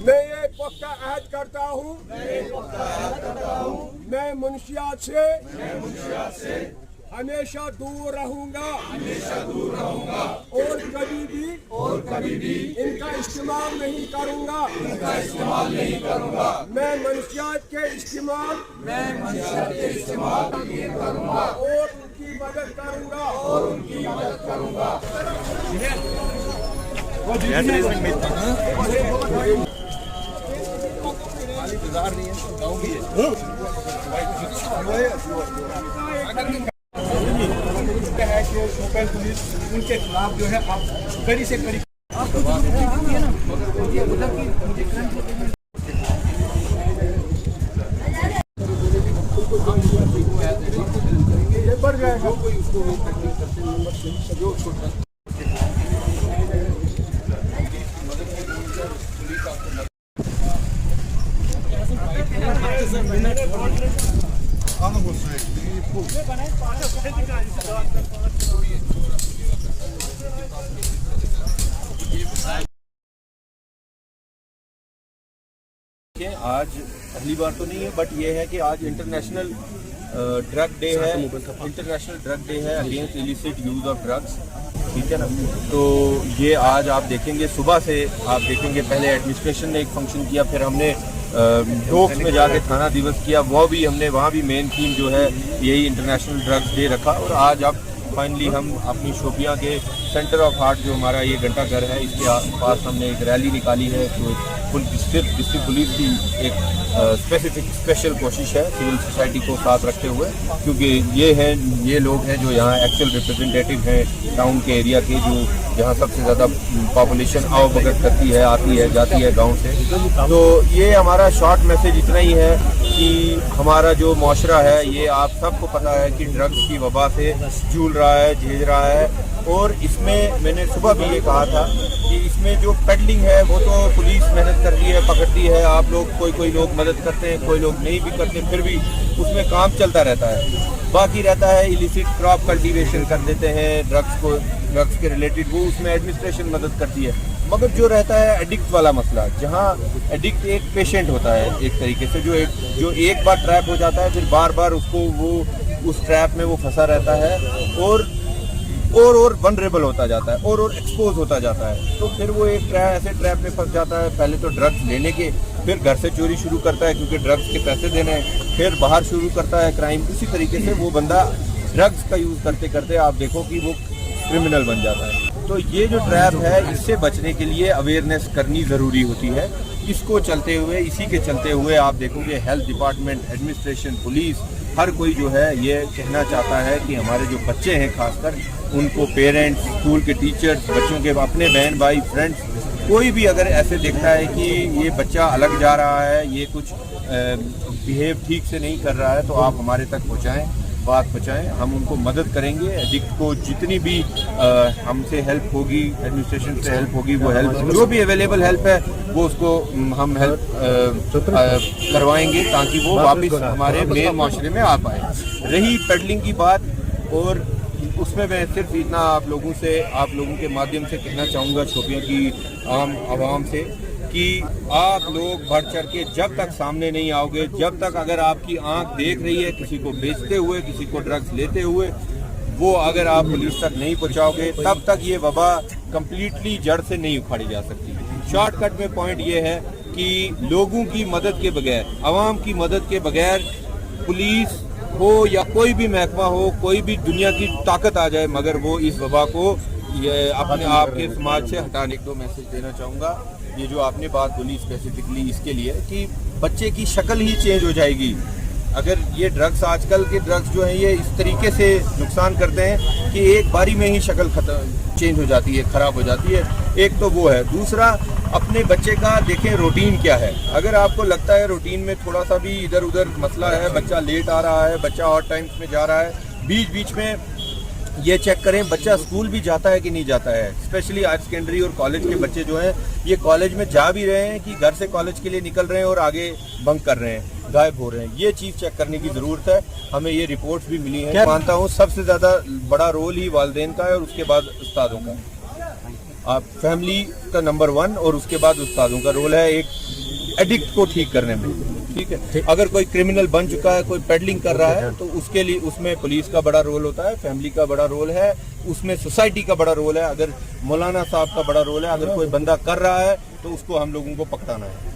मैं ये पक्का अहद करता हूँ मैं मुंशियात से हमेशा दूर रहूंगा और कभी भी इनका इस्तेमाल नहीं करूंगा मैं मंशियात के इस्तेमाल और उनकी मदद करूंगा है कि शोपियां पुलिस उनके खिलाफ जो है आप कड़ी से कड़ी बढ़ जाएगा आज पहली बार तो नहीं है, बट ये है कि आज इंटरनेशनल ड्रग डे है, इंटरनेशनल ड्रग डे है against illicit use of drugs, ठीक है ना। तो ये आज आप देखेंगे सुबह से आप देखेंगे पहले एडमिनिस्ट्रेशन ने एक फंक्शन किया, फिर हमने डोक्स में जाके थाना दिवस किया, वो भी हमने वहाँ भी मेन थीम जो है यही इंटरनेशनल ड्रग्स डे रखा। और आज अब फाइनली हम अपनी शोपियां के सेंटर ऑफ हार्ट जो हमारा ये घंटा घर है इसके पास हमने एक रैली निकाली है। तो डिस्ट्रिक्ट पुलिस की एक स्पेशल कोशिश है सिविल सोसाइटी को साथ रखते हुए, क्योंकि ये लोग हैं जो यहाँ एक्चुअल रिप्रेजेंटेटिव हैं टाउन के एरिया के, जो यहाँ सबसे ज़्यादा पॉपुलेशन आवभगत करती है, आती है जाती है गांव से। तो ये हमारा शॉर्ट मैसेज इतना ही है कि हमारा जो मुआशरा है ये आप सबको पता है कि ड्रग्स की वबा से जूझ रहा है, झेल रहा है। और इसमें मैंने सुबह भी ये कहा था कि इसमें जो पेडलिंग है वो तो पुलिस मेहनत करती है, पकड़ती है, आप लोग कोई लोग मदद करते हैं, कोई लोग नहीं भी करते, फिर भी उसमें काम चलता रहता है। बाकी रहता है इलिसिट क्रॉप कल्टीवेशन कर देते हैं ड्रग्स के रिलेटेड, वो उसमें एडमिनिस्ट्रेशन मदद करती है। मगर जो रहता है एडिक्ट वाला मसला, जहाँ एडिक्ट एक पेशेंट होता है एक तरीके से, जो एक बार ट्रैप हो जाता है फिर बार बार उसको वो उस ट्रैप में वो फंसा रहता है और वनरेबल होता जाता है और एक्सपोज होता जाता है। तो फिर वो एक ऐसे ट्रैप में फंस जाता है, पहले तो ड्रग्स लेने के, फिर घर से चोरी शुरू करता है क्योंकि ड्रग्स के पैसे देने हैं, फिर बाहर शुरू करता है क्राइम। इसी तरीके से वो बंदा ड्रग्स का यूज़ करते करते आप देखो कि वो क्रिमिनल बन जाता है। तो ये जो ट्रैप है इससे बचने के लिए अवेयरनेस करनी ज़रूरी होती है। इसको चलते हुए इसी के चलते हुए आप देखोगे हेल्थ डिपार्टमेंट, एडमिनिस्ट्रेशन, पुलिस, हर कोई जो है ये कहना चाहता है कि हमारे जो बच्चे हैं खासकर उनको पेरेंट्स, स्कूल के टीचर्स, बच्चों के अपने बहन भाई, फ्रेंड्स, कोई भी अगर ऐसे देखता है कि ये बच्चा अलग जा रहा है, ये कुछ बिहेव ठीक से नहीं कर रहा है, तो आप हमारे तक पहुँचाएँ, बात पहुँचाएँ, हम उनको मदद करेंगे। एडिक्ट को जितनी भी हमसे हेल्प होगी, एडमिनिस्ट्रेशन से हेल्प होगी, वो हेल्प जो भी अवेलेबल हेल्प है वो उसको हम हेल्प करवाएंगे ताकि वो वापस हमारे मेन माशरे में आ पाए। रही पेडलिंग की बात, और उसमें मैं सिर्फ इतना आप लोगों के माध्यम से कहना चाहूँगा शोपियां की आम आवाम से कि आप लोग बढ़ चढ़ के जब तक सामने नहीं आओगे, जब तक अगर आपकी आंख देख रही है किसी को बेचते हुए, किसी को ड्रग्स लेते हुए, वो अगर आप पुलिस तक नहीं पहुंचाओगे, तब तक ये वबा कंप्लीटली जड़ से नहीं उखाड़ी जा सकती। शॉर्टकट में पॉइंट ये है कि लोगों की मदद के बगैर, आवाम की मदद के बगैर पुलिस हो या कोई भी महकमा हो, कोई भी दुनिया की ताकत आ जाए, मगर वो इस वबा को ये अपने आप के समाज से हटाने को मैसेज देना चाहूँगा। ये जो आपने बात बोली स्पेसिफिकली इसके लिए कि बच्चे की शक्ल ही चेंज हो जाएगी अगर ये ड्रग्स, आजकल के ड्रग्स जो हैं ये इस तरीके से नुकसान करते हैं कि एक बारी में ही शक्ल चेंज हो जाती है, ख़राब हो जाती है। एक तो वो है, दूसरा अपने बच्चे का देखें रूटीन क्या है। अगर आपको लगता है रूटीन में थोड़ा सा भी इधर उधर मसला है, बच्चा लेट आ रहा है, बच्चा और टाइम्स में जा रहा है, बीच बीच में ये चेक करें बच्चा स्कूल भी जाता है कि नहीं जाता है। स्पेशली हायर सेकेंडरी और कॉलेज के बच्चे जो हैं ये कॉलेज में जा भी रहे हैं कि घर से कॉलेज के लिए निकल रहे हैं और आगे बंक कर रहे हैं, गायब हो रहे हैं। ये चीज़ चेक करने की ज़रूरत है। हमें ये रिपोर्ट्स भी मिली हैं। मानता हूँ सबसे ज़्यादा बड़ा रोल ही वालिदैन का है और उसके बाद उस्तादों का। आप फैमिली का नंबर 1 और उसके बाद उस्तादों का रोल है। एक एडिक्ट को ठीक करने में, ठीक है। अगर कोई क्रिमिनल बन चुका है, कोई पेडलिंग कर रहा है, तो उसके लिए उसमें पुलिस का बड़ा रोल होता है, फैमिली का बड़ा रोल है, उसमें सोसाइटी का बड़ा रोल है, अगर मौलाना साहब का बड़ा रोल है। अगर कोई बंदा कर रहा है तो उसको हम लोगों को पकड़ाना है।